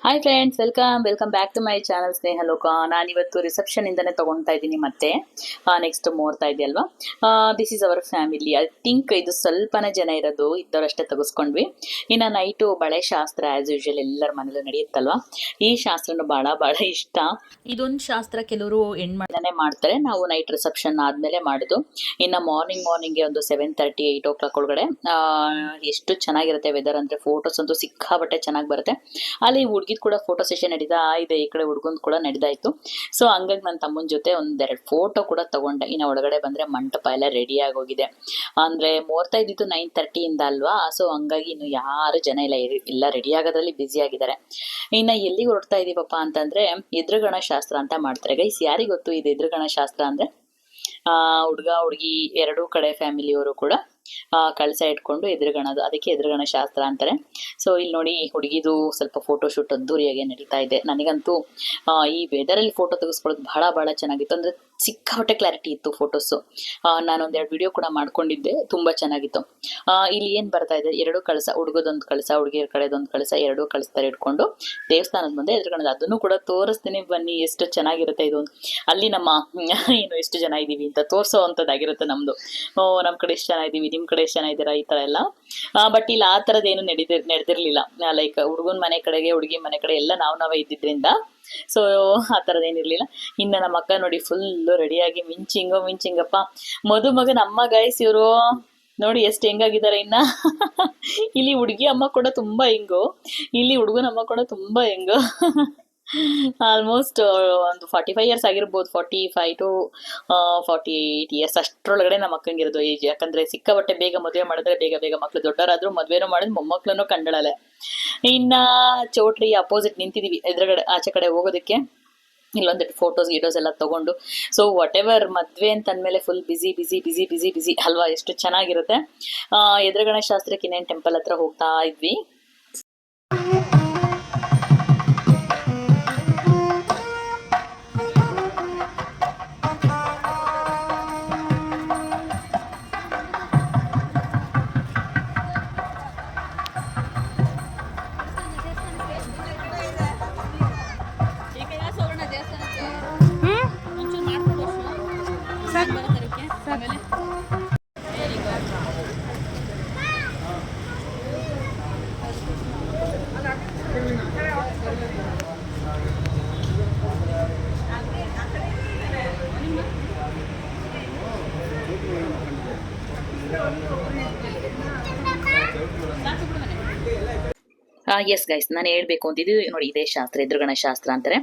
Hi friends, welcome back to my channel Sneha Loka. ನಾನಿವತ್ತು reception ಇಂದನೇ ತಗೊಳ್ತಾ ಇದ್ದೀನಿ. ಮತ್ತೆ ನೆಕ್ಸ್ಟ್ ಮುಹೂರ್ತ ಇದೆ ಅಲ್ವಾ. This is our family. I think ಇದು ಸ್ವಲ್ಪನೇ ಜನ ಇರೋದು, ಇದ್ದವರಷ್ಟೇ ತೆಗೆಸ್ಕೊಂಡ್ವಿ. ಇನ್ನು ನೈಟು ಬಳೆ ಶಾಸ್ತ್ರ ಆಸ್ ಯೂಶುವಲ್ ಎಲ್ಲರ ಮನೇಲೂ ನಡೆಯುತ್ತಲ್ವಾ. ಈ ಶಾಸ್ತ್ರನೂ ಬಹಳ ಇಷ್ಟ. ಇದೊಂದು ಶಾಸ್ತ್ರ ಕೆಲವರು ಹೆಣ್ಮನೆ ಮಾಡ್ತಾರೆ, ನಾವು ನೈಟ್ ರಿಸೆಪ್ಷನ್ ಆದ್ಮೇಲೆ ಮಾಡೋದು. ಇನ್ನು ಮಾರ್ನಿಂಗ್ಗೆ ಒಂದು 7:30 8 o'clock ಒಳಗಡೆ ಎಷ್ಟು ಚೆನ್ನಾಗಿರುತ್ತೆ ವೆದರ್ ಅಂದ್ರೆ, ಫೋಟೋಸ್ ಅಂತೂ ಸಿಕ್ಕಾಬಟ್ಟೆ ಚೆನ್ನಾಗಿ ಬರುತ್ತೆ. ಅಲ್ಲಿ ಹುಡುಗಿದ್ ಕೂಡ ಫೋಟೋ ಸೆಷನ್ ನಡೀತಾ ಇದೆ, ಈ ಕಡೆ ಹುಡುಗಂದು ಕೂಡ ನಡೀತಾಯಿತ್ತು. ಸೊ ಹಂಗಾಗಿ ನನ್ನ ತಮ್ಮನ ಜೊತೆ ಒಂದೆರಡು ಫೋಟೋ ಕೂಡ ತಗೊಂಡೆ. ಇನ್ನು ಒಳಗಡೆ ಬಂದ್ರೆ ಮಂಟಪ ಎಲ್ಲ ರೆಡಿ ಆಗೋಗಿದೆ. ಅಂದ್ರೆ ಮುಹೂರ್ತ ಇದ್ದಿದ್ದು 9:30 ಇಂದ ಅಲ್ವಾ. ಸೊ ಹಂಗಾಗಿ ಇನ್ನು ಯಾರು ಜನ ಇಲ್ಲ ರೆಡಿ ಆಗೋದ್ರಲ್ಲಿ ಬ್ಯುಸಿ ಆಗಿದ್ದಾರೆ. ಇನ್ನು ಎಲ್ಲಿಗೆ ಹೊರಡ್ತಾ ಇದೀವಪ್ಪ ಅಂತಂದ್ರೆ, ಎದುರುಗಣ ಶಾಸ್ತ್ರ ಅಂತ ಮಾಡ್ತಾರೆ ಗೈಸ್. ಯಾರಿಗೆ ಗೊತ್ತು ಇದು ಎದುರುಗಣ ಶಾಸ್ತ್ರ ಅಂದ್ರೆ? ಹುಡುಗ ಹುಡುಗಿ ಎರಡೂ ಕಡೆ ಫ್ಯಾಮಿಲಿಯವರು ಕೂಡ ಕಳಸ ಇಟ್ಕೊಂಡು ಎದುರುಗಣದು, ಅದಕ್ಕೆ ಎದುರುಗಣ ಶಾಸ್ತ್ರ ಅಂತಾರೆ. ಸೊ ಇಲ್ಲಿ ನೋಡಿ, ಹುಡುಗಿದು ಸ್ವಲ್ಪ ಫೋಟೋ ಶೂಟ್ ಅದ್ದೂರಿಯಾಗಿ ನಡೀತಾ ಇದೆ. ನನಗಂತೂ ಈ ವೆದರಲ್ಲಿ ಫೋಟೋ ತೆಗೆಸ್ಕೊಳ್ಳೋದು ಬಹಳ ಚೆನ್ನಾಗಿತ್ತು. ಅಂದ್ರೆ ಸಿಕ್ಕಾಪಟ್ಟೆ ಕ್ಲಾರಿಟಿ ಇತ್ತು ಫೋಟೋಸು. ನಾನೊಂದೆರಡು ವಿಡಿಯೋ ಕೂಡ ಮಾಡ್ಕೊಂಡಿದ್ದೆ, ತುಂಬಾ ಚೆನ್ನಾಗಿತ್ತು. ಇಲ್ಲಿ ಏನ್ ಬರ್ತಾ ಇದೆ, ಎರಡು ಕಳಸ, ಹುಡುಗದೊಂದು ಕಳಸ ಹುಡುಗಿಯರ ಕಡೆದೊಂದು ಕಳಸ, ಎರಡೂ ಕಳಿಸ್ತಾರೆ ಇಟ್ಕೊಂಡು ದೇವಸ್ಥಾನದ ಮುಂದೆ ಎದುರುಗಣದ. ಅದನ್ನು ಕೂಡ ತೋರಿಸ್ತೀನಿ ಬನ್ನಿ, ಎಷ್ಟು ಚೆನ್ನಾಗಿರುತ್ತೆ ಇದು. ಅಲ್ಲಿ ನಮ್ಮ ಏನು ಎಷ್ಟು ಜನ ಇದೀವಿ ಅಂತ ತೋರಿಸೋ ಅಂಥದ್ದಾಗಿರುತ್ತೆ ನಮ್ದು. ನಮ್ಮ ಕಡೆ ಎಷ್ಟು ಜನ ಇದೀವಿ, ನಿಮ್ ಕಡೆ ಎಷ್ಟು ಜನ ಇದ್ದೀರಾ, ಈ ತರ ಎಲ್ಲ. ಬಟ್ ಇಲ್ಲಿ ಆ ತರದ್ ಏನು ನಡೆದಿರ್ಲಿಲ್ಲ. ಲೈಕ್ ಹುಡುಗನ ಮನೆ ಕಡೆಗೆ ಹುಡುಗಿ ಮನೆ ಕಡೆ ಎಲ್ಲ ನಾವೇ ಇದ್ದಿದ್ರಿಂದ ಸೊ ಆ ಥರದ್ದೇನಿರ್ಲಿಲ್ಲ. ಇನ್ನು ನಮ್ಮ ಅಕ್ಕ ನೋಡಿ ಫುಲ್ಲು ರೆಡಿಯಾಗಿ ಮಿಂಚಿಂಗಪ್ಪ. ಮದುಮಗನ ಅಮ್ಮ ಗೈಸ್ ಇವರು ನೋಡಿ ಎಷ್ಟು ಹೆಂಗಾಗಿದ್ದಾರೆ. ಇನ್ನ ಇಲ್ಲಿ ಹುಡುಗಿ ಅಮ್ಮ ಕೂಡ ತುಂಬಾ ಹೆಂಗು, ಇಲ್ಲಿ ಹುಡುಗನ ಅಮ್ಮ ಕೂಡ ತುಂಬಾ ಹೆಂಗು. ಆಲ್ಮೋಸ್ಟ್ ಒಂದು 45 years ಆಗಿರ್ಬೋದು, 45 to 48 years ಅಷ್ಟರೊಳಗಡೆ ನಮ್ಮ ಅಕ್ಕಂಗಿರೋದು ಏಜ್. ಯಾಕಂದ್ರೆ ಸಿಕ್ಕಾಬಟ್ಟೆ ಬೇಗ ಮದುವೆ ಮಾಡಿದ್ರೆ ಬೇಗ ಮಕ್ಳು ದೊಡ್ಡವರಾದ್ರೂ ಮದುವೆನೂ ಮಾಡಿದ್ ಮೊಮ್ಮಕ್ಳನ್ನು ಕಂಡಳಲೆ. ಇನ್ನ ಚೌಟ್ರಿ ಅಪೋಸಿಟ್ ನಿಂತಿದೀವಿ ಎದುರುಗಡೆ ಆಚೆ ಕಡೆ ಹೋಗೋದಕ್ಕೆ. ಇಲ್ಲೊಂದಿಟ್ಟು ಫೋಟೋಸ್ ಎಲ್ಲ ತಗೊಂಡು, ಸೊ ವಾಟ್ ಎವರ್ ಮದ್ವೆ ಅಂತ ಅಂದ್ಮೇಲೆ ಫುಲ್ ಬಿಸಿ ಅಲ್ವಾ, ಎಷ್ಟು ಚೆನ್ನಾಗಿರುತ್ತೆ. ಎದುರುಗಣ ಶಾಸ್ತ್ರಕ್ಕೆ ಇನ್ನೇನು ಟೆಂಪಲ್ ಹತ್ರ ಹೋಗ್ತಾ ಇದ್ವಿ. ಎಸ್ ಗೈಸ್, ನಾನು ಹೇಳ್ಬೇಕು ಅಂತಿದ್ದು ನೋಡಿ, ಇದೇ ಶಾಸ್ತ್ರ ಎದುರುಗಣ ಶಾಸ್ತ್ರ ಅಂತಾರೆ.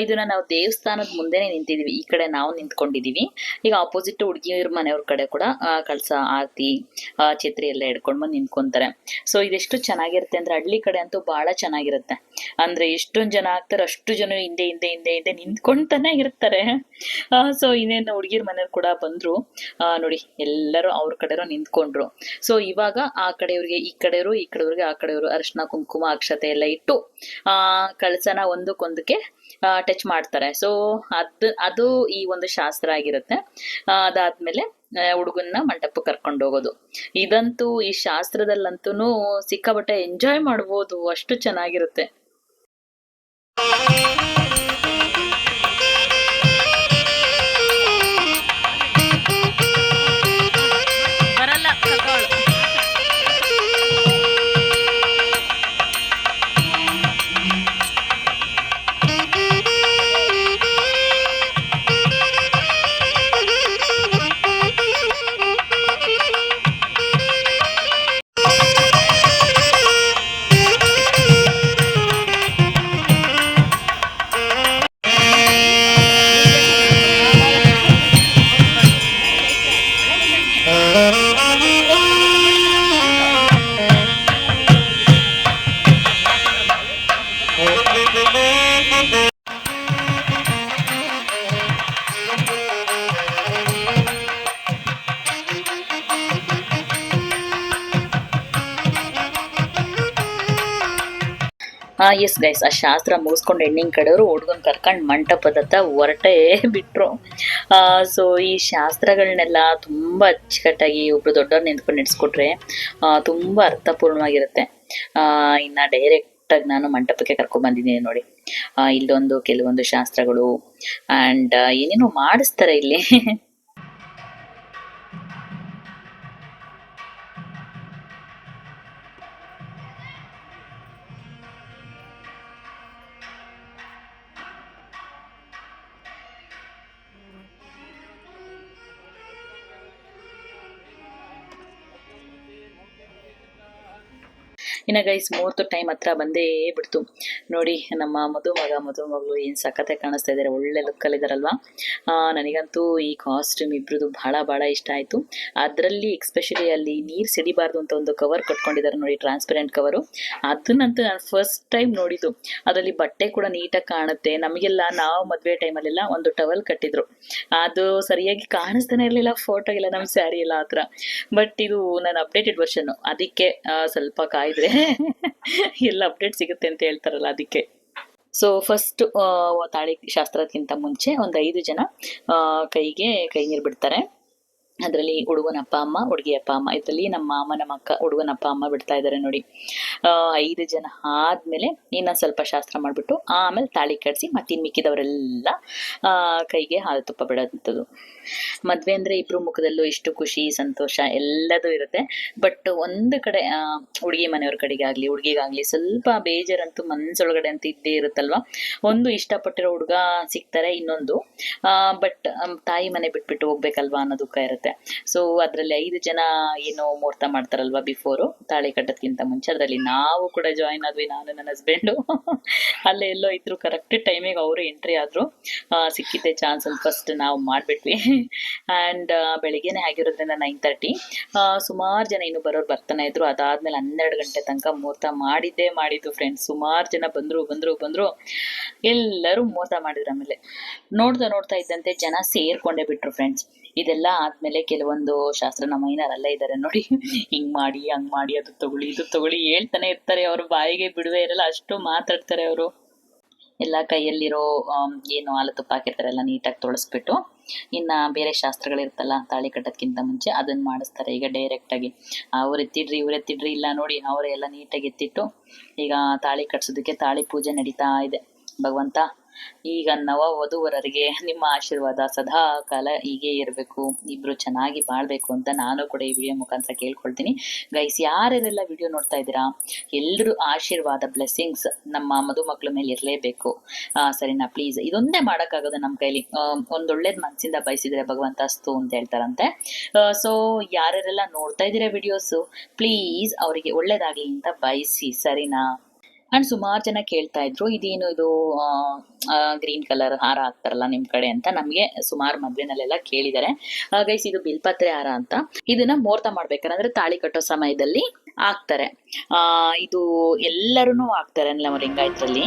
ಇದನ್ನ ನಾವು ದೇವಸ್ಥಾನದ ಮುಂದೆನೆ ನಿಂತಿದೀವಿ, ಈ ಕಡೆ ನಾವು ನಿಂತ್ಕೊಂಡಿದೀವಿ. ಈಗ ಆಪೋಸಿಟ್ ಹುಡುಗಿಯವ್ರ ಮನೆಯವ್ರ ಕಡೆ ಕೂಡ ಕಳಸ ಆರತಿ ಛತ್ರಿ ಎಲ್ಲ ಹಿಡ್ಕೊಂಡ್ ಬಂದು ನಿಂತ್ಕೊಂತಾರೆ. ಸೊ ಇದೆಷ್ಟು ಚೆನ್ನಾಗಿರುತ್ತೆ ಅಂದ್ರೆ, ಹಳ್ಳಿ ಕಡೆ ಅಂತೂ ಬಹಳ ಚೆನ್ನಾಗಿರುತ್ತೆ. ಅಂದ್ರೆ ಎಷ್ಟೊಂದು ಜನ ಆಗ್ತಾರೆ, ಅಷ್ಟು ಜನ ಹಿಂದೆ ನಿಂತ್ಕೊಂತಾನೆ ಇರ್ತಾರೆ. ಸೊ ಇನ್ನೇನು ಹುಡುಗಿರ್ ಮನೆಯವ್ರು ಕೂಡ ಬಂದ್ರು ನೋಡಿ, ಎಲ್ಲರೂ ಅವ್ರ ಕಡೆಯವರು ನಿಂತ್ಕೊಂಡ್ರು. ಸೊ ಇವಾಗ ಆ ಕಡೆಯವ್ರಿಗೆ ಈ ಕಡೆಯವ್ರಿಗೆ ಆ ಕಡೆಯವರು ಅರಿಶಿನ ಕುಂಕುಮ ಅಕ್ಷತೆ ಎಲ್ಲ ಇಟ್ಟು ಕಳಸನ ಒಂದಕ್ಕೊಂದಕ್ಕೆ ಟಚ್ ಮಾಡ್ತಾರೆ. ಸೊ ಅದು ಈ ಒಂದು ಶಾಸ್ತ್ರ ಆಗಿರುತ್ತೆ. ಅದಾದ್ಮೇಲೆ ಹುಡುಗನ್ನ ಮಂಟಪಕ್ಕೆ ಕರ್ಕೊಂಡು ಹೋಗೋದು. ಇದಂತೂ ಈ ಶಾಸ್ತ್ರದಲ್ಲಂತೂ ಸಿಕ್ಕಾಬಟ್ಟೆ ಎಂಜಾಯ್ ಮಾಡ್ಬೋದು, ಅಷ್ಟು ಚೆನ್ನಾಗಿರುತ್ತೆ. ಎಸ್ ಗೈಸ್, ಆ ಶಾಸ್ತ್ರ ಮುಗಿಸ್ಕೊಂಡು ಹೆಣ್ಣಿನ ಕಡೆಯವರು ಹುಡುಗನ್ ಕರ್ಕೊಂಡು ಮಂಟಪದತ್ತ ಹೊರಟೇ ಬಿಟ್ರು. ಸೊ ಈ ಶಾಸ್ತ್ರಗಳನ್ನೆಲ್ಲ ತುಂಬಾ ಅಚ್ಚುಕಟ್ಟಾಗಿ ಒಬ್ರು ದೊಡ್ಡವ್ರು ನಿಂತ್ಕೊಂಡು ನಡೆಸ್ಕೊಟ್ರೆ ತುಂಬಾ ಅರ್ಥಪೂರ್ಣವಾಗಿರುತ್ತೆ. ಇನ್ನ ಡೈರೆಕ್ಟ್ ಆಗಿ ನಾನು ಮಂಟಪಕ್ಕೆ ಕರ್ಕೊಂಡ್ ಬಂದಿದ್ದೀನಿ ನೋಡಿ. ಇಲ್ಲೊಂದು ಕೆಲವೊಂದು ಶಾಸ್ತ್ರಗಳು ಅಂಡ್ ಏನೇನೋ ಮಾಡಿಸ್ತಾರೆ ಇಲ್ಲಿ. ಇನ್ನು ಗೈಸ್ ಮುಹೂರ್ತ ಟೈಮ್ ಹತ್ರ ಬಂದೇ ಬಿಡ್ತು ನೋಡಿ. ನಮ್ಮ ಮದುಮಗಳು ಏನು ಸಖತ್ತಾಗಿ ಕಾಣಿಸ್ತಾ ಇದ್ದಾರೆ, ಒಳ್ಳೆ ಲುಕ್ಕಲ್ಲಿ ಇದಾರಲ್ವಾ. ನನಗಂತೂ ಈ ಕಾಸ್ಟ್ಯೂಮ್ ಇಬ್ರದ್ದು ಬಹಳ ಇಷ್ಟ ಆಯಿತು. ಅದರಲ್ಲಿ ಎಕ್ಸ್ಪೆಷಲಿ ಅಲ್ಲಿ ನೀರು ಸಿಡಿಬಾರ್ದು ಅಂತ ಒಂದು ಕವರ್ ಕಟ್ಕೊಂಡಿದ್ದಾರೆ ನೋಡಿ, ಟ್ರಾನ್ಸ್ಪರೆಂಟ್ ಕವರು. ಅದನ್ನಂತೂ ನಾನು ಫಸ್ಟ್ ಟೈಮ್ ನೋಡಿದ್ದು. ಅದರಲ್ಲಿ ಬಟ್ಟೆ ಕೂಡ ನೀಟಾಗಿ ಕಾಣುತ್ತೆ. ನಮಗೆಲ್ಲ ನಾವು ಮದುವೆ ಟೈಮಲ್ಲೆಲ್ಲ ಒಂದು ಟವಲ್ ಕಟ್ಟಿದ್ರು, ಅದು ಸರಿಯಾಗಿ ಕಾಣಿಸ್ತಾನೆ ಇರಲಿಲ್ಲ ಫೋಟೋಗೆಲ್ಲ, ನಮ್ಮ ಸ್ಯಾರಿ ಎಲ್ಲ ಆ ಥರ. ಬಟ್ ಇದು ನನ್ನ ಅಪ್ಡೇಟೆಡ್ ವರ್ಷನ್ನು, ಅದಕ್ಕೆ ಸ್ವಲ್ಪ ಕಾಯ್ದ್ರೆ ಎಲ್ಲ ಅಪ್ಡೇಟ್ ಸಿಗುತ್ತೆ ಅಂತ ಹೇಳ್ತಾರಲ್ಲ, ಅದಕ್ಕೆ. ಸೊ ಫಸ್ಟ್ ತಾಳಿ ಶಾಸ್ತ್ರಕ್ಕಿಂತ ಮುಂಚೆ ಒಂದು 5 ಜನ ಕೈಗೆ ಕೈ ನೀರು ಬಿಡ್ತಾರೆ. ಅದರಲ್ಲಿ ಹುಡುಗನ ಅಪ್ಪ ಅಮ್ಮ, ಹುಡುಗಿ ಅಪ್ಪ ಅಮ್ಮ, ಇದರಲ್ಲಿ ನಮ್ಮ ಮಾಮನ ಮಕ್ಕ ಹುಡುಗನ ಅಪ್ಪ ಅಮ್ಮ ಬಿಡ್ತಾ ಇದ್ದಾರೆ ನೋಡಿ. 5 ಜನ ಆದ್ಮೇಲೆ ಇನ್ನೊಂದು ಸ್ವಲ್ಪ ಶಾಸ್ತ್ರ ಮಾಡಿಬಿಟ್ಟು ಆಮೇಲೆ ತಾಳಿ ಕಟ್ಸಿ ಮತ್ತಿನ್ ಮಿಕ್ಕಿದವರೆಲ್ಲ ಕೈಗೆ ಹಾಲು ತುಪ್ಪ ಬಿಡೋಂಥದ್ದು. ಮದುವೆ ಅಂದರೆ ಇಬ್ರು ಮುಖದಲ್ಲೂ ಇಷ್ಟು ಖುಷಿ ಸಂತೋಷ ಎಲ್ಲದೂ ಇರುತ್ತೆ. ಬಟ್ ಒಂದು ಕಡೆ ಹುಡುಗಿ ಮನೆಯವ್ರ ಕಡೆಗಾಗಲಿ ಹುಡುಗಿಗಾಗಲಿ ಸ್ವಲ್ಪ ಬೇಜಾರಂತೂ ಮನಸ್ಸೊಳಗಡೆ ಅಂತ ಇದ್ದೇ ಇರುತ್ತಲ್ವ. ಒಂದು ಇಷ್ಟಪಟ್ಟಿರೋ ಹುಡುಗ ಸಿಗ್ತಾರೆ, ಇನ್ನೊಂದು ಬಟ್ ತಾಯಿ ಮನೆ ಬಿಟ್ಬಿಟ್ಟು ಹೋಗ್ಬೇಕಲ್ವಾ ಅನ್ನೋ ದುಃಖ ಇರುತ್ತೆ. ಸೊ ಅದರಲ್ಲಿ 5 ಜನ ಏನೋ ಮುಹೂರ್ತ ಮಾಡ್ತಾರಲ್ವಾ ಬಿಫೋರು ತಾಳಿ ಕಟ್ಟೋದಕ್ಕಿಂತ ಮುಂಚೆ, ಅದರಲ್ಲಿ ನಾವು ಕೂಡ ಜಾಯಿನ್ ಆದ್ವಿ, ನಾನು ನನ್ನ ಹಸ್ಬೆಂಡು. ಅಲ್ಲೇ ಎಲ್ಲೋ ಇದ್ರು, ಕರೆಕ್ಟ್ ಟೈಮಿಗೆ ಅವರು ಎಂಟ್ರಿ ಆದ್ರು. ಸಿಕ್ಕಿದ್ದೆ ಚಾನ್ಸ್ ಅಂತ ಫಸ್ಟ್ ನಾವು ಮಾಡಿಬಿಟ್ವಿ. ಆ್ಯಂಡ್ ಬೆಳಿಗ್ಗೆನೆ ಆಗಿರೋದ್ರಿಂದ 9:30. ಸುಮಾರು ಜನ ಇನ್ನು ಬರೋರು ಬರ್ತಾನೆ ಇದ್ರು. ಅದಾದ್ಮೇಲೆ 12 ಗಂಟೆ ತನಕ ಮುಹೂರ್ತ ಮಾಡಿದ್ದು ಫ್ರೆಂಡ್ಸ್. ಸುಮಾರು ಜನ ಬಂದ್ರು, ಎಲ್ಲರೂ ಮುಹೂರ್ತ ಮಾಡಿದ್ರು. ಆಮೇಲೆ ನೋಡ್ತಾ ಇದ್ದಂತೆ ಜನ ಸೇರ್ಕೊಂಡೇ ಬಿಟ್ರು ಫ್ರೆಂಡ್ಸ್. ಇದೆಲ್ಲ ಆದ್ಮೇಲೆ ಕೆಲವೊಂದು ಶಾಸ್ತ್ರ ನಮ್ಮ ಮೈನವರೆಲ್ಲ ಇದ್ದಾರೆ ನೋಡಿ, ಹಿಂಗ್ ಮಾಡಿ ಹಂಗ್ ಮಾಡಿ, ಅದು ತಗೊಳ್ಳಿ ಇದು ತಗೊಳ್ಳಿ ಹೇಳ್ತಾನೆ ಇರ್ತಾರೆ. ಅವ್ರ ಬಾಯಿಗೆ ಬಿಡುವೆ ಇರಲ್ಲ, ಅಷ್ಟು ಮಾತಾಡ್ತಾರೆ ಅವರು. ಎಲ್ಲ ಕೈಯಲ್ಲಿರೋ ಏನು ಹಾಲು ತುಪ್ಪ ಹಾಕಿರ್ತಾರೆ ಎಲ್ಲ ನೀಟಾಗಿ ತೊಳಸ್ಬಿಟ್ಟು, ಇನ್ನು ಬೇರೆ ಶಾಸ್ತ್ರಗಳಿರ್ತಲ್ಲ ತಾಳಿ ಕಟ್ಟೋದಕ್ಕಿಂತ ಮುಂಚೆ ಅದನ್ನು ಮಾಡಿಸ್ತಾರೆ. ಈಗ ಡೈರೆಕ್ಟಾಗಿ ಅವ್ರು ಎತ್ತಿಡ್ರಿ ಇವ್ರು ಎತ್ತಿಡ್ರಿ ಇಲ್ಲ ನೋಡಿ, ಅವರೆಲ್ಲ ನೀಟಾಗಿ ಎತ್ತಿಟ್ಟು ಈಗ ತಾಳಿ ಕಟ್ಸೋದಕ್ಕೆ ತಾಳಿ ಪೂಜೆ ನಡೀತಾ ಇದೆ. ಭಗವಂತ ಈಗ ನವ ವಧುವರರಿಗೆ ನಿಮ್ಮ ಆಶೀರ್ವಾದ ಸದಾ ಕಾಲ ಹೀಗೆ ಇರಬೇಕು, ಇಬ್ರು ಚೆನ್ನಾಗಿ ಬಾಳ್ಬೇಕು ಅಂತ ನಾನು ಕೂಡ ಈ ವಿಡಿಯೋ ಮುಖಾಂತರ ಕೇಳ್ಕೊಳ್ತೀನಿ. ಗೈಸ್, ಯಾರ್ಯಾರೆಲ್ಲ ವಿಡಿಯೋ ನೋಡ್ತಾ ಇದ್ದೀರಾ, ಎಲ್ಲರೂ ಆಶೀರ್ವಾದ ಬ್ಲೆಸ್ಸಿಂಗ್ಸ್ ನಮ್ಮ ಮದುಮಕ್ಳ ಮೇಲೆ ಇರಲೇಬೇಕು. ಸರಿನಾ? ಪ್ಲೀಸ್, ಇದೊಂದೇ ಮಾಡೋಕ್ಕಾಗೋದು ನಮ್ಮ ಕೈಲಿ. ಒಂದೊಳ್ಳೇದು ಮನಸ್ಸಿಂದ ಬಯಸಿದ್ರೆ ಭಗವಂತ ಅಸ್ತು ಅಂತ ಹೇಳ್ತಾರಂತೆ. ಸೊ ಯಾರ್ಯಾರೆಲ್ಲ ನೋಡ್ತಾ ಇದ್ದೀರಾ ವಿಡಿಯೋಸು, ಪ್ಲೀಸ್ ಅವರಿಗೆ ಒಳ್ಳೇದಾಗಲಿ ಅಂತ ಬಯಸಿ, ಸರಿನಾ? ಅಂಡ್ ಸುಮಾರು ಜನ ಕೇಳ್ತಾ ಇದ್ರು, ಇದೇನು ಇದು ಗ್ರೀನ್ ಕಲರ್ ಹಾರ ಹಾಕ್ತಾರಲ್ಲ ನಿಮ್ಮ ಕಡೆ ಅಂತ. ನಮಗೆ ಸುಮಾರು ಮದ್ವೆನಲ್ಲೆಲ್ಲ ಕೇಳಿದ್ದಾರೆ. ಗೈಸ್, ಇದು ಬಿಲ್ಪತ್ರೆ ಹಾರ ಅಂತ. ಇದನ್ನ ಮುಹೂರ್ತ ಮಾಡ್ಬೇಕಾದ್ರೆ ತಾಳಿ ಕಟ್ಟೋ ಸಮಯದಲ್ಲಿ ಹಾಕ್ತಾರೆ. ಇದು ಎಲ್ಲರೂ ಹಾಕ್ತಾರೆ ನಮ್ಮ ಲಿಂಗಾಯತ್ರಲ್ಲಿ.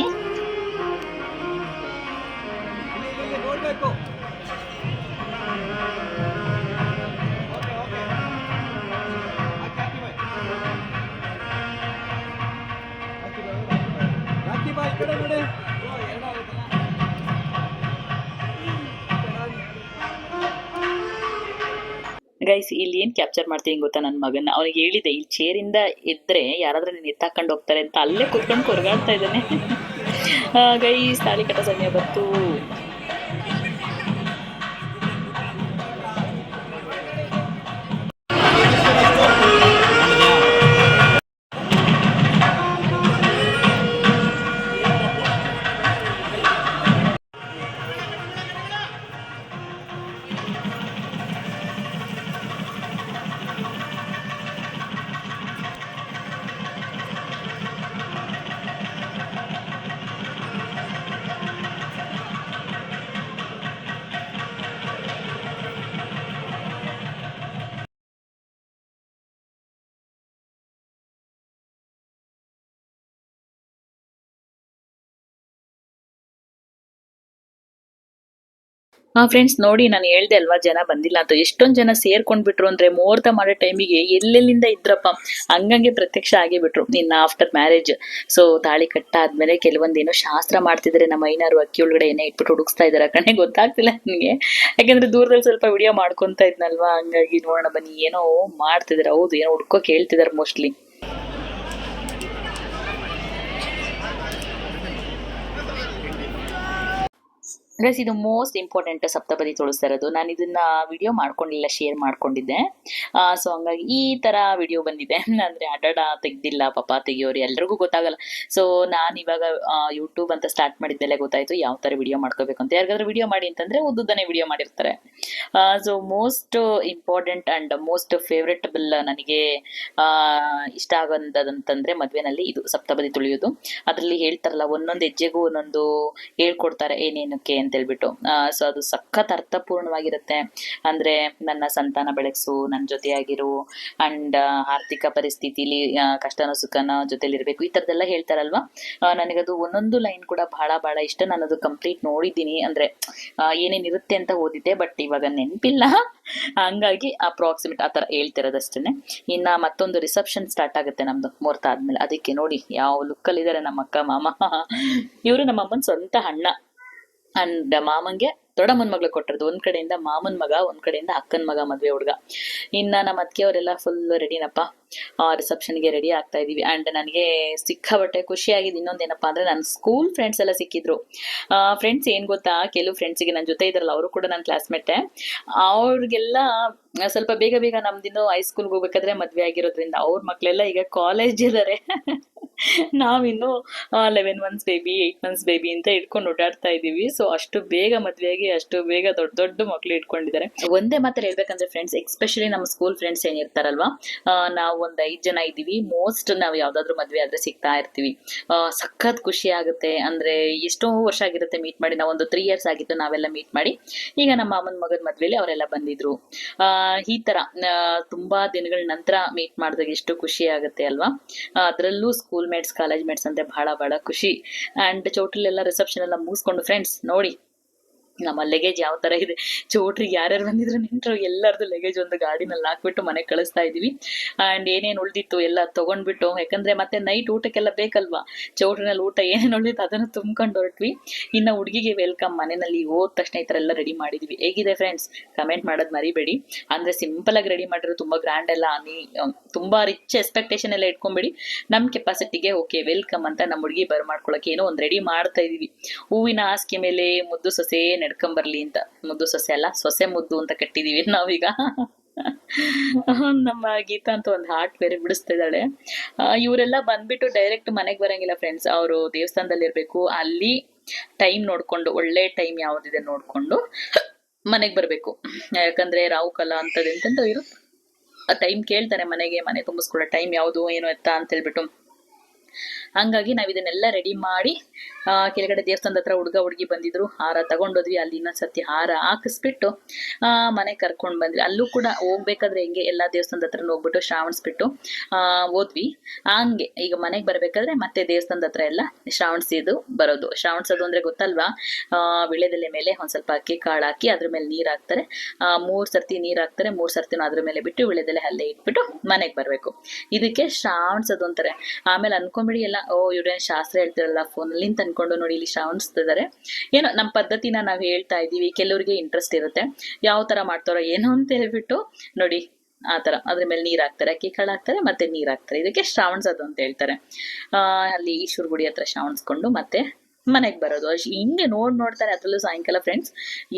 ಗೈಸ್, ಇಲ್ಲಿ ಏನ್ ಕ್ಯಾಪ್ಚರ್ ಮಾಡ್ತೀನಿ ಗೊತ್ತಾ, ನನ್ನ ಮಗನ. ಅವನಿಗೆ ಹೇಳಿದೆ, ಇಲ್ಲಿ ಚೇರಿಂದ ಇದ್ರೆ ಯಾರಾದ್ರೂ ನೀನು ಎತ್ತಾಕೊಂಡು ಹೋಗ್ತಾರೆ ಅಂತ. ಅಲ್ಲೇ ಕುತ್ಕೊಂಡು ಕೊರಗಾಡ್ತಾ ಇದ್ದಾನೆ. ಗೈಸ್, ತಾಳಿ ಕಟ್ಟೋ ಸಮಯ ಬಂತು. ಫ್ರೆಂಡ್ಸ್, ನೋಡಿ, ನಾನು ಹೇಳ್ದೆ ಅಲ್ವಾ ಜನ ಬಂದಿಲ್ಲ ಅಂತ. ಎಷ್ಟೊಂದು ಜನ ಸೇರ್ಕೊಂಡ್ಬಿಟ್ರು ಅಂದ್ರೆ, ಮುಹೂರ್ತ ಮಾಡೋ ಟೈಮಿಗೆ ಎಲ್ಲೆಲ್ಲಿಂದ ಇದ್ರಪ್ಪ, ಹಂಗಂಗೆ ಪ್ರತ್ಯಕ್ಷ ಆಗಿಬಿಟ್ರು ಇನ್ನು ಆಫ್ಟರ್ ಮ್ಯಾರೇಜ್. ಸೊ ತಾಳಿ ಕಟ್ಟಾದ್ಮೇಲೆ ಕೆಲವೊಂದೇನೋ ಶಾಸ್ತ್ರ ಮಾಡ್ತಿದ್ರೆ ನಮ್ಮ ಐನಾರು ಅಕ್ಕಿ ಒಳಗಡೆ ಏನೇ ಇಟ್ಬಿಟ್ಟು ಹುಡುಕ್ಸ್ತಾ ಇದಾರೆ ಕಣೆ, ಗೊತ್ತಾಗ್ತಿಲ್ಲ ನನಗೆ. ಯಾಕಂದ್ರೆ ದೂರದಲ್ಲಿ ಸ್ವಲ್ಪ ವಿಡಿಯೋ ಮಾಡ್ಕೊಂತ ಇದ್ನಲ್ವಾ, ಹಂಗಾಗಿ ನೋಡೋಣ ಬನ್ನಿ. ಏನೋ ಮಾಡ್ತಿದಾರೆ, ಹೌದು, ಏನೋ ಹುಡ್ಕೋಕೆ ಹೇಳ್ತಿದಾರೆ ಮೋಸ್ಟ್ಲಿ. ಗೈಸ್ ಇದು ಮೋಸ್ಟ್ ಇಂಪಾರ್ಟೆಂಟ್ ಸಪ್ತಪದಿ ತುಳಿಸ್ತಾ ಇರೋದು. ನಾನು ಇದನ್ನ ವಿಡಿಯೋ ಮಾಡ್ಕೊಂಡಿಲ್ಲ, ಶೇರ್ ಮಾಡ್ಕೊಂಡಿದ್ದೆ. ಸೊ ಹಂಗಾಗಿ ಈ ತರ ವಿಡಿಯೋ ಬಂದಿದೆ. ಅಂದ್ರೆ ಅಡಡ ತೆಗ್ದಿಲ್ಲ ಪಾಪ, ತೆಗಿಯೋರು ಎಲ್ರಿಗೂ ಗೊತ್ತಾಗಲ್ಲ. ಸೊ ನಾನು ಇವಾಗ ಯೂಟ್ಯೂಬ್ ಅಂತ ಸ್ಟಾರ್ಟ್ ಮಾಡಿದ್ದೆಲ್ಲ ಗೊತ್ತಾಯ್ತು ಯಾವ ತರ ವಿಡಿಯೋ ಮಾಡ್ಕೋಬೇಕು ಅಂತ. ಯಾರಿಗಾದ್ರೂ ವಿಡಿಯೋ ಮಾಡಿ ಅಂತಂದ್ರೆ ಉದ್ದುದನ್ನೇ ವಿಡಿಯೋ ಮಾಡಿರ್ತಾರೆ. So most important and most favouritable ನನಗೆ ಇಷ್ಟ ಆಗೋದಂತಂದ್ರೆ ಮದ್ವೆನಲ್ಲಿ ಇದು ಸಪ್ತಪದಿ ತುಳಿಯೋದು. ಅದರಲ್ಲಿ ಹೇಳ್ತಾರಲ್ಲ ಒಂದೊಂದು ಹೆಜ್ಜೆಗೂ ಒಂದೊಂದು ಹೇಳ್ಕೊಡ್ತಾರೆ ಏನೇನಕ್ಕೆ ಅಂತ ಹೇಳ್ಬಿಟ್ಟು. ಸೊ ಅದು ಸಖತ್ ಅರ್ಥಪೂರ್ಣವಾಗಿರುತ್ತೆ. ಅಂದ್ರೆ ನನ್ನ ಸಂತಾನ ಬೆಳೆಸು, ನನ್ನ ಜೊತೆಯಾಗಿರು, ಅಂಡ್ ಆರ್ಥಿಕ ಪರಿಸ್ಥಿತಿಲಿ ಕಷ್ಟನೋ ಸುಖನೋ ಜೊತೆಲಿ ಇರಬೇಕು, ಈ ತರದೆಲ್ಲ ಹೇಳ್ತಾರಲ್ವಾ. ನನಗದು ಒಂದೊಂದು ಲೈನ್ ಕೂಡ ಬಹಳ ಬಹಳ ಇಷ್ಟ. ನಾನು ಅದು ಕಂಪ್ಲೀಟ್ ನೋಡಿದ್ದೀನಿ, ಅಂದ್ರೆ ಏನೇನಿರುತ್ತೆ ಅಂತ ಓದಿದ್ದೆ, ಬಟ್ ಇವಾಗ ನೆನಪಿಲ್ಲ. ಹಂಗಾಗಿ ಅಪ್ರಾಕ್ಸಿಮೇಟ್ ಆ ತರ ಹೇಳ್ತಿರೋದಷ್ಟೇನೆ. ಇನ್ನ ಮತ್ತೊಂದು ರಿಸೆಪ್ಷನ್ ಸ್ಟಾರ್ಟ್ ಆಗುತ್ತೆ ನಮ್ದು ಮುಹೂರ್ತ ಆದ್ಮೇಲೆ. ಅದಕ್ಕೆ ನೋಡಿ ಯಾವ ಲುಕ್ ಅಲ್ಲಿ ಇದಾರೆ ನಮ್ಮ ಅಕ್ಕ ಮಾಮ. ಇವರು ನಮ್ಮ ಅಮ್ಮನ ಸ್ವಂತ ಅಣ್ಣ ಅಂಡ್ ಮಾಮಂಗೆ ದೊಡ್ಡಮ್ಮನ ಮಗಳು ಕೊಟ್ಟಿರೋದು. ಒಂದ್ ಕಡೆಯಿಂದ ಮಾಮನ್ ಮಗ, ಒಂದ್ ಕಡೆಯಿಂದ ಅಕ್ಕನ ಮಗ ಮದ್ವೆ ಹುಡುಗ. ಇನ್ನ ನಮ್ಮ ಅತ್ತಿಗೆ ಅವರೆಲ್ಲ ಫುಲ್ ರೆಡಿನಪ್ಪ, ರಿಸೆಪ್ಷನ್ಗೆ ರೆಡಿ ಆಗ್ತಾ ಇದೀವಿ. ಅಂಡ್ ನನಗೆ ಸಿಕ್ಕಾಬಟ್ಟೆ ಖುಷಿ ಆಗಿದೆ. ಇನ್ನೊಂದೇನಪ್ಪಾ ಅಂದ್ರೆ ನನ್ನ ಸ್ಕೂಲ್ ಫ್ರೆಂಡ್ಸ್ ಎಲ್ಲ ಸಿಕ್ಕಿದ್ರು. ಫ್ರೆಂಡ್ಸ್ ಏನ್ ಗೊತ್ತಾ, ಕೆಲವು ಫ್ರೆಂಡ್ಸಿಗೆ ನನ್ನ ಜೊತೆ ಇದ್ರಲ್ಲ ಅವರು ಕೂಡ ನನ್ನ ಕ್ಲಾಸ್ಮೇಟೆ. ಅವ್ರಿಗೆಲ್ಲ ಸ್ವಲ್ಪ ಬೇಗ ಬೇಗ ನಮ್ದಿನ್ನು ಹೈಸ್ಕೂಲ್ಗೆ ಹೋಗ್ಬೇಕಾದ್ರೆ ಮದ್ವೆ ಆಗಿರೋದ್ರಿಂದ ಅವ್ರ ಮಕ್ಳೆಲ್ಲ ಈಗ ಕಾಲೇಜ್ ಇದಾರೆ. ನಾವಿನ್ನು 11 ಮಂತ್ಸ್ ಬೇಬಿ, 8 ಮಂತ್ಸ್ ಬೇಬಿ ಅಂತ ಇಟ್ಕೊಂಡು ಓಡಾಡ್ತಾ ಇದೀವಿ. ಸೊ ಅಷ್ಟು ಬೇಗ ಮದ್ವೆಯಾಗಿ ಅಷ್ಟು ಬೇಗ ದೊಡ್ಡ ದೊಡ್ಡ ಮಕ್ಳು ಇಟ್ಕೊಂಡಿದ್ದಾರೆ. ಒಂದೇ ಮಾತ್ರ ಹೇಳ್ಬೇಕಂದ್ರೆ ಫ್ರೆಂಡ್ಸ್, ಎಸ್ಪೆಷಲಿ ನಮ್ಮ ಸ್ಕೂಲ್ ಫ್ರೆಂಡ್ಸ್ ಏನಿರ್ತಾರಲ್ವಾ, ನಾವು ಒಂದ್ 5 ಜನ ಇದೀವಿ. ಮೋಸ್ಟ್ ನಾವು ಯಾವ್ದಾದ್ರು ಮದ್ವೆ ಆದ್ರೆ ಸಿಗ್ತಾ ಇರ್ತೀವಿ. ಸಖತ್ ಖುಷಿ ಆಗುತ್ತೆ. ಅಂದ್ರೆ ಎಷ್ಟೋ ವರ್ಷ ಆಗಿರುತ್ತೆ ಮೀಟ್ ಮಾಡಿ. ನಾವೊಂದು 3 years ಆಗಿತ್ತು ನಾವೆಲ್ಲ ಮೀಟ್ ಮಾಡಿ. ಈಗ ನಮ್ಮ ಮಾಮನ ಮಗನ ಮದ್ವೆಲಿ ಅವರೆಲ್ಲ ಬಂದಿದ್ರು. ಈ ತರ ತುಂಬಾ ದಿನಗಳ ನಂತರ ಮೀಟ್ ಮಾಡಿದಾಗ ಎಷ್ಟು ಖುಷಿ ಆಗುತ್ತೆ ಅಲ್ವಾ. ಅದ್ರಲ್ಲೂ ಸ್ಕೂಲ್ ಮೇಟ್ಸ್, ಕಾಲೇಜ್ ಮೇಟ್ಸ್ ಅಂದ್ರೆ ಬಹಳ ಬಹಳ ಖುಷಿ. ಅಂಡ್ ಚೌಟ್ರಿಲೆಲ್ಲ ರಿಸೆಪ್ಷನ್ ಎಲ್ಲ ಮುಗಿಸ್ಕೊಂಡು ಫ್ರೆಂಡ್ಸ್ ನೋಡಿ ನಮ್ಮ ಲಗೇಜ್ ಯಾವ ತರ ಇದೆ. ಚೌಟ್ರಿಗೆ ಯಾರ್ಯಾರು ಬಂದಿದ್ರು ನಿಂತರು ಎಲ್ಲರದು ಲಗೇಜ್ ಒಂದು ಗಾಡಿನಲ್ಲಿ ಹಾಕ್ಬಿಟ್ಟು ಮನೆಗೆ ಕಳಿಸ್ತಾ ಇದೀವಿ. ಅಂಡ್ ಏನೇನು ಉಳ್ದಿತ್ತು ಎಲ್ಲ ತಗೊಂಡ್ಬಿಟ್ಟು, ಯಾಕಂದ್ರೆ ಮತ್ತೆ ನೈಟ್ ಊಟಕ್ಕೆಲ್ಲ ಬೇಕಲ್ವಾ, ಚೌಟ್ರಿನಲ್ಲಿ ಊಟ ಏನೇನು ಉಳಿದಿತ್ತು ಅದನ್ನು ತುಂಬ್ಕೊಂಡು ಹೊರಟ್ವಿ. ಇನ್ನ ಹುಡುಗಿಗೆ ವೆಲ್ಕಮ್ ಮನೆಯಲ್ಲಿ ಹೋದ ತಕ್ಷಣ ಈ ತರ ಎಲ್ಲ ರೆಡಿ ಮಾಡಿದ್ವಿ. ಹೇಗಿದೆ ಫ್ರೆಂಡ್ಸ್, ಕಮೆಂಟ್ ಮಾಡೋದು ಮರಿಬೇಡಿ. ಅಂದ್ರೆ ಸಿಂಪಲ್ ಆಗಿ ರೆಡಿ ಮಾಡಿರೋ, ತುಂಬಾ ಗ್ರ್ಯಾಂಡ್ ಎಲ್ಲ ತುಂಬಾ ರಿಚ್ ಎಕ್ಸ್ಪೆಕ್ಟೇಷನ್ ಎಲ್ಲ ಇಟ್ಕೊಂಬೇಡಿ. ನಮ್ ಕೆಪಾಸಿಟಿಗೆ ಓಕೆ ವೆಲ್ಕಮ್ ಅಂತ ನಮ್ಮ ಹುಡುಗಿ ಮಾಡ್ಕೊಳಕ್ಕೆ ಏನೋ ಒಂದ್ ರೆಡಿ ಮಾಡ್ತಾ ಇದೀವಿ. ಹೂವಿನ ಹಾಸಿಗೆ ಮೇಲೆ ಮುದ್ದು ಸೊಸೆ ನಡ್ಕೊಂಬರ್ಲಿ ಅಂತ. ಮುದ್ದು ಸೊಸೆ ಅಲ್ಲ, ಸೊಸೆ ಮುದ್ದು ಅಂತ ಕಟ್ಟಿದೀವಿ ನಾವೀಗ. ನಮ್ಮ ಗೀತಾ ಅಂತ ಒಂದು ಹಾಟ್ ಬೇರೆ ಬಿಡಿಸ್ತಾ ಇದ್ದಾಳೆ. ಇವರೆಲ್ಲ ಬಂದ್ಬಿಟ್ಟು ಡೈರೆಕ್ಟ್ ಮನೆಗೆ ಬರಂಗಿಲ್ಲ ಫ್ರೆಂಡ್ಸ್. ಅವರು ದೇವಸ್ಥಾನದಲ್ಲಿ ಇರ್ಬೇಕು. ಅಲ್ಲಿ ಟೈಮ್ ನೋಡ್ಕೊಂಡು, ಒಳ್ಳೆ ಟೈಮ್ ಯಾವ್ದಿದೆ ನೋಡ್ಕೊಂಡು ಮನೆಗೆ ಬರ್ಬೇಕು. ಯಾಕಂದ್ರೆ ರಾವು ಕಾಲ ಅಂತದೆಂತ ಇರುತ್ತೆ, ಆ ಟೈಮ್ ಕೇಳ್ತಾರೆ ಮನೆಗೆ, ಮನೆ ತುಂಬಿಸ್ಕೊಳ್ಳೋ ಟೈಮ್ ಯಾವುದು ಏನು ಎತ್ತ ಅಂತ ಹೇಳ್ಬಿಟ್ಟು. ಹಂಗಾಗಿ ನಾವ್ ಇದನ್ನೆಲ್ಲ ರೆಡಿ ಮಾಡಿ ಕೆಳಗಡೆ ದೇವಸ್ಥಾನದ ಹತ್ರ ಹುಡುಗ ಹುಡುಗಿ ಬಂದಿದ್ರು. ಹಾರ ತಗೊಂಡೋದ್ವಿ. ಅಲ್ಲಿ ಇನ್ನೊಂದ್ಸತಿ ಹಾರ ಹಾಕಿಸ್ಬಿಟ್ಟು ಮನೆ ಕರ್ಕೊಂಡ್ ಬಂದ್ವಿ. ಅಲ್ಲೂ ಕೂಡ ಹೋಗ್ಬೇಕಾದ್ರೆ ಹೆಂಗೆ ಎಲ್ಲಾ ದೇವಸ್ಥಾನದ ಹತ್ರ ಹೋಗ್ಬಿಟ್ಟು ಶ್ರಾವಣಿಸ್ಬಿಟ್ಟು ಹೋದ್ವಿ. ಹಂಗೆ ಈಗ ಮನೆಗೆ ಬರ್ಬೇಕಾದ್ರೆ ಮತ್ತೆ ದೇವಸ್ಥಾನದ ಹತ್ರ ಎಲ್ಲ ಶ್ರಾವಣಿಸಿದು ಬರೋದು. ಶ್ರಾವಣಿಸೋದು ಅಂದ್ರೆ ಗೊತ್ತಲ್ವಾ, ವಿಳೆದೆಲೆ ಮೇಲೆ ಒಂದ್ ಸ್ವಲ್ಪ ಅಕ್ಕಿ ಕಾಳು ಹಾಕಿ ಅದ್ರ ಮೇಲೆ ನೀರ್ ಹಾಕ್ತಾರೆ. 3 ಸರ್ತಿ ನೀರ್ ಹಾಕ್ತಾರೆ. 3 ಸರ್ತಿನೂ ಅದ್ರ ಮೇಲೆ ಬಿಟ್ಟು ವಿಳೆದೆಲೆ ಅಲ್ಲೇ ಇಟ್ಬಿಟ್ಟು ಮನೆಗೆ ಬರ್ಬೇಕು. ಇದಕ್ಕೆ ಶ್ರಾವಣಿಸೋದು ಅಂತಾರೆ. ಆಮೇಲೆ ಅನ್ಕೊಂಬಿಡಿ ಎಲ್ಲ, ಇವ್ರೇನ್ ಶಾಸ್ತ್ರ ಹೇಳ್ತಿರಲ್ಲ ಫೋನಲ್ಲಿ ಅಂತ ಅನ್ಕೊಂಡು ನೋಡಿ ಇಲ್ಲಿ ಶ್ರಾವಣಿಸ್ತಿದ್ದಾರೆ. ಏನೋ ನಮ್ಮ ಪದ್ಧತಿನ ನಾವ್ ಹೇಳ್ತಾ ಇದೀವಿ. ಕೆಲವ್ರಿಗೆ ಇಂಟ್ರೆಸ್ಟ್ ಇರುತ್ತೆ, ಯಾವ ತರ ಮಾಡ್ತಾರೋ ಏನೋ ಅಂತ ಹೇಳ್ಬಿಟ್ಟು ನೋಡಿ ಆ ತರ ಅದ್ರ ಮೇಲೆ ನೀರ್ ಹಾಕ್ತಾರೆ, ಅಕ್ಕಿ ಕಾಳು ಹಾಕ್ತಾರೆ, ಮತ್ತೆ ನೀರ್ ಹಾಕ್ತಾರೆ. ಇದಕ್ಕೆ ಶ್ರಾವಣಿಸೋದು ಅಂತ ಹೇಳ್ತಾರೆ. ಅಲ್ಲಿ ಈಶ್ವರ ಗುಡಿ ಹತ್ರ ಶ್ರಾವಣಿಸ್ಕೊಂಡು ಮತ್ತೆ ಮನೆಗ್ ಬರೋದು. ಹಿಂಗೆ ನೋಡ್ತಾರೆ. ಅದ್ರಲ್ಲೂ ಸಾಯಂಕಾಲ ಫ್ರೆಂಡ್ಸ್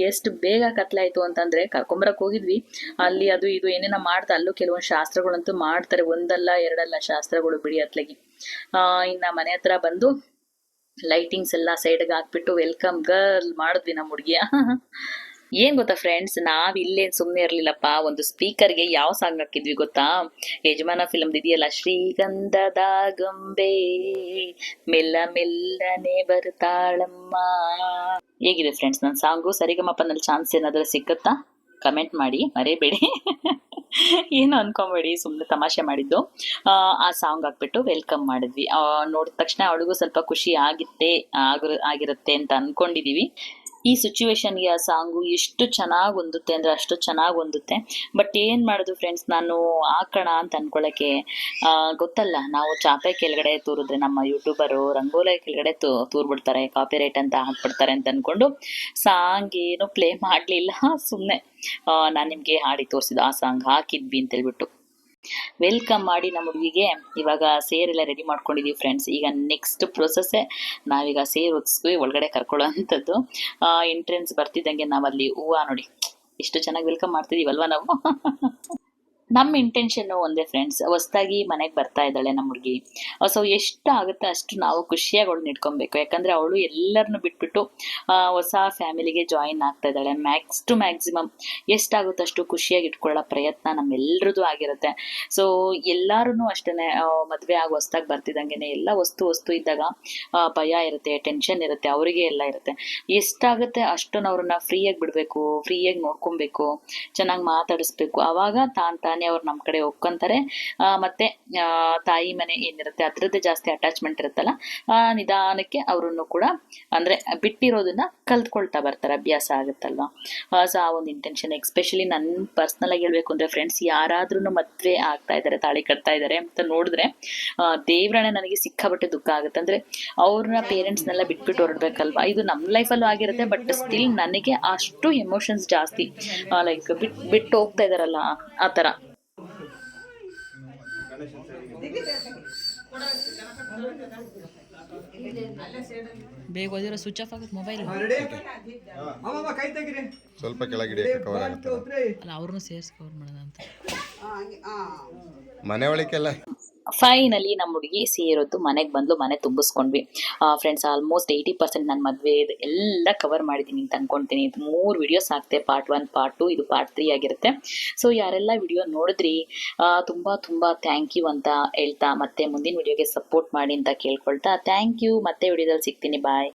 ಎಷ್ಟು ಬೇಗ ಕತ್ಲಾಯ್ತು ಅಂತಂದ್ರೆ, ಕರ್ಕೊಂಬರಕ್ ಹೋಗಿದ್ವಿ. ಅಲ್ಲಿ ಅದು ಇದು ಏನೇನ ಮಾಡ್ತಾ, ಅಲ್ಲೂ ಕೆಲವೊಂದು ಶಾಸ್ತ್ರಗಳಂತೂ ಮಾಡ್ತಾರೆ. ಒಂದಲ್ಲ ಎರಡಲ್ಲ ಶಾಸ್ತ್ರಗಳು ಬಿಡಿ ಅತ್ಲಾಗಿ. ಇನ್ನ ಮನೆ ಹತ್ರ ಬಂದು ಲೈಟಿಂಗ್ಸ್ ಎಲ್ಲ ಸೈಡ್ಗೆ ಹಾಕ್ಬಿಟ್ಟು ವೆಲ್ಕಮ್ ಗರ್ಲ್ ಮಾಡಿದ್ವಿ ನಮ್ಮ ಹುಡುಗಿಯ. ಏನ್ ಗೊತ್ತಾ ಫ್ರೆಂಡ್ಸ್, ನಾವ್ ಇಲ್ಲೇನ್ ಸುಮ್ನೆ ಇರ್ಲಿಲ್ಲಪ್ಪ. ಒಂದು ಸ್ಪೀಕರ್ಗೆ ಯಾವ ಸಾಂಗ್ ಹಾಕಿದ್ವಿ ಗೊತ್ತಾ, ಯಜಮಾನ ಫಿಲ್ಮ್ ಇದೆಯಲ್ಲ, ಶ್ರೀಗಂಧದ ಗೊಂಬೆ ಮೆಲ್ಲ ಮೆಲ್ಲನೆ ಬರ್ತಾಳಮ್ಮ. ಹೇಗಿದೆ ಫ್ರೆಂಡ್ಸ್ ನನ್ನ ಸಾಂಗು? ಸರಿಗಮಪನಲ್ಲಿ ಚಾನ್ಸ್ ಏನಾದ್ರೂ ಸಿಕ್ಕತ್ತಾ? ಕಮೆಂಟ್ ಮಾಡಿ, ಮರೇಬೇಡಿ. ಏನು ಅನ್ಕೊಂಬೇಡಿ, ಸುಮ್ಮನೆ ತಮಾಷೆ ಮಾಡಿದ್ದು. ಆ ಸಾಂಗ್ ಹಾಕ್ಬಿಟ್ಟು ವೆಲ್ಕಮ್ ಮಾಡಿದ್ವಿ. ನೋಡಿದ ತಕ್ಷಣ ಅವಳಿಗೂ ಸ್ವಲ್ಪ ಖುಷಿ ಆಗಿರುತ್ತೆ ಅಂತ ಅನ್ಕೊಂಡಿದೀವಿ. ಈ ಸಿಚುವೇಶನ್ಗೆ ಆ ಸಾಂಗು ಎಷ್ಟು ಚೆನ್ನಾಗಿ ಹೊಂದುತ್ತೆ ಅಂದ್ರೆ ಅಷ್ಟು ಚೆನ್ನಾಗಿ ಹೊಂದುತ್ತೆ. ಬಟ್ ಏನ್ ಮಾಡುದು ಫ್ರೆಂಡ್ಸ್, ನಾನು ಹಾಕೋಣ ಅಂತ ಅನ್ಕೊಳಕ್ಕೆ ಗೊತ್ತಲ್ಲ, ನಾವು ಚಾಪೆ ಕೆಳಗಡೆ ತೂರಿದ್ರೆ ನಮ್ಮ ಯೂಟ್ಯೂಬರು ರಂಗೋಲಿ ಕೆಳಗಡೆ ತೂರ್ ಬಿಡ್ತಾರೆ, ಕಾಪಿ ರೈಟ್ ಅಂತ ಹಾಕ್ಬಿಡ್ತಾರೆ ಅಂತ ಅನ್ಕೊಂಡು ಸಾಂಗ್ ಏನು ಪ್ಲೇ ಮಾಡ್ಲಿಲ್ಲ. ಸುಮ್ನೆ ನಾನ್ ನಿಮ್ಗೆ ಹಾಡಿ ತೋರಿಸಿದ ಆ ಸಾಂಗ್ ಹಾಕಿದ್ವಿ ಅಂತ ಹೇಳ್ಬಿಟ್ಟು. ವೆಲ್ಕಮ್ ಮಾಡಿ ನಮ್ಮ ಹುಡುಗಿಗೆ ಇವಾಗ ಸೇರೆಲ್ಲ ರೆಡಿ ಮಾಡ್ಕೊಂಡಿದ್ದೀವಿ ಫ್ರೆಂಡ್ಸ್. ಈಗ ನೆಕ್ಸ್ಟ್ ಪ್ರೊಸೆಸ್ಸೇ ನಾವೀಗ ಸೇರ್ ಹೊತ್ಸ್ಕೊ ಒಳಗಡೆ ಕರ್ಕೊಳ್ಳೋ ಅಂಥದ್ದು. ಎಂಟ್ರೆನ್ಸ್ ಬರ್ತಿದ್ದಂಗೆ ನಾವಲ್ಲಿ ಹೂವು ನೋಡಿ ಎಷ್ಟು ಚೆನ್ನಾಗಿ ವೆಲ್ಕಮ್ ಮಾಡ್ತಿದ್ದೀವಲ್ವ ನಾವು. ನಮ್ಮ ಇಂಟೆನ್ಷನ್ನು ಒಂದೇ ಫ್ರೆಂಡ್ಸ್, ಹೊಸ್ದಾಗಿ ಮನೆಗೆ ಬರ್ತಾ ಇದ್ದಾಳೆ ನಮ್ಮ ಹುಡುಗಿ. ಸೊ ಎಷ್ಟು ಆಗುತ್ತೆ ಅಷ್ಟು ನಾವು ಖುಷಿಯಾಗಿ ಅವಳನ್ನ ಇಟ್ಕೊಬೇಕು. ಯಾಕಂದರೆ ಅವಳು ಎಲ್ಲರನ್ನು ಬಿಟ್ಬಿಟ್ಟು ಹೊಸ ಫ್ಯಾಮಿಲಿಗೆ ಜಾಯಿನ್ ಆಗ್ತಾ ಇದ್ದಾಳೆ. ಮ್ಯಾಕ್ಸ್ ಟು ಮ್ಯಾಕ್ಸಿಮಮ್ ಎಷ್ಟಾಗುತ್ತೋ ಅಷ್ಟು ಖುಷಿಯಾಗಿ ಇಟ್ಕೊಳ್ಳೋ ಪ್ರಯತ್ನ ನಮ್ಮೆಲ್ಲರದ್ದು ಆಗಿರುತ್ತೆ. ಸೊ ಎಲ್ಲರೂ ಅಷ್ಟೇ ಮದುವೆ ಆಗಿ ಹೊಸ್ದಾಗಿ ಬರ್ತಿದ್ದಂಗೆ ಎಲ್ಲ ವಸ್ತು ಇದ್ದಾಗ ಭಯ ಇರುತ್ತೆ, ಟೆನ್ಷನ್ ಇರುತ್ತೆ, ಅವರಿಗೆ ಎಲ್ಲ ಇರುತ್ತೆ. ಎಷ್ಟಾಗುತ್ತೆ ಅಷ್ಟನ್ನು ಅವ್ರನ್ನ ಫ್ರೀಯಾಗಿ ಬಿಡಬೇಕು, ಫ್ರೀಯಾಗಿ ನೋಡ್ಕೊಬೇಕು, ಚೆನ್ನಾಗಿ ಮಾತಾಡಿಸ್ಬೇಕು. ಆವಾಗ ತಾನೇ ಅವ್ರು ನಮ್ಮ ಕಡೆ ಒಪ್ಕೊಂತಾರೆ. ಮತ್ತೆ ತಾಯಿ ಮನೆ ಏನಿರುತ್ತೆ ಅದರದ್ದೇ ಜಾಸ್ತಿ ಅಟ್ಯಾಚ್ಮೆಂಟ್ ಇರುತ್ತಲ್ಲ, ನಿಧಾನಕ್ಕೆ ಅವರನ್ನು ಕೂಡ ಅಂದರೆ ಬಿಟ್ಟಿರೋದನ್ನ ಕಲ್ತ್ಕೊಳ್ತಾ ಬರ್ತಾರೆ, ಅಭ್ಯಾಸ ಆಗುತ್ತಲ್ವ. ಸೊ ಆ ಒಂದು ಇಂಟೆನ್ಷನ್. ಎಕ್ಸ್ಪೆಷಲಿ ನನ್ನ ಪರ್ಸ್ನಲಾಗಿ ಹೇಳ್ಬೇಕು ಅಂದರೆ ಫ್ರೆಂಡ್ಸ್, ಯಾರಾದ್ರೂ ಮದುವೆ ಆಗ್ತಾ ಇದ್ದಾರೆ, ತಾಳಿ ಕಟ್ತಾ ಇದ್ದಾರೆ ಅಂತ ನೋಡಿದ್ರೆ ದೇವ್ರಣೆ ನನಗೆ ಸಿಕ್ಕಾಬಟ್ಟೆ ದುಃಖ ಆಗುತ್ತೆ. ಅಂದರೆ ಅವ್ರನ್ನ ಪೇರೆಂಟ್ಸ್ನೆಲ್ಲ ಬಿಟ್ಬಿಟ್ಟು ಹೊರಡ್ಬೇಕಲ್ವ. ಇದು ನಮ್ಮ ಲೈಫಲ್ಲೂ ಆಗಿರುತ್ತೆ, ಬಟ್ ಸ್ಟಿಲ್ ನನಗೆ ಅಷ್ಟು ಎಮೋಷನ್ಸ್ ಜಾಸ್ತಿ. ಲೈಕ್ ಬಿಟ್ಟು ಹೋಗ್ತಾ ಇದ್ದಾರಲ್ಲ ಆ ಥರ. ಬೇಗ ಓದಿರೋ ಸ್ವಿಚ್ ಆಫ್ ಆಗುತ್ತೆ ಮೊಬೈಲ್. ಸ್ವಲ್ಪ ಕೆಳಗಿಡಿ, ಕವರ್ ಆಗುತ್ತೆ. ಅಲ್ಲ ಅವ್ರನ್ನೂ ಸೇರಿಸಿ ಕವರ್ ಮಾಡೋಣ ಅಂತ. ಮನೆ ಒಳಗೆಲ್ಲ ಫೈನಲಿ ನಮ್ಮ ಹುಡುಗಿ ಸೇರೋದು ಮನೆಗೆ ಬಂದು ಮನೆ ತುಂಬಿಸ್ಕೊಂಡ್ವಿ ಫ್ರೆಂಡ್ಸ್. ಆಲ್ಮೋಸ್ಟ್ 80% ನನ್ನ ಮದುವೆ ಎಲ್ಲ ಕವರ್ ಮಾಡಿದ್ದೀನಿ ಅಂತ ಅನ್ಕೊಳ್ತೀನಿ. ಇದು 3 ವಿಡಿಯೋಸ್ ಆಗ್ತೆ, ಪಾರ್ಟ್ 1, ಪಾರ್ಟ್ 2, ಇದು ಪಾರ್ಟ್ 3 ಆಗಿರುತ್ತೆ. ಸೊ ಯಾರೆಲ್ಲ ವಿಡಿಯೋ ನೋಡಿದ್ರಿ ತುಂಬ ಥ್ಯಾಂಕ್ ಯು ಅಂತ ಹೇಳ್ತಾ, ಮತ್ತೆ ಮುಂದಿನ ವಿಡಿಯೋಗೆ ಸಪೋರ್ಟ್ ಮಾಡಿ ಅಂತ ಕೇಳ್ಕೊಳ್ತಾ ಥ್ಯಾಂಕ್ ಯು. ಮತ್ತೆ ವಿಡಿಯೋದಲ್ಲಿ ಸಿಗ್ತೀನಿ. ಬಾಯ್.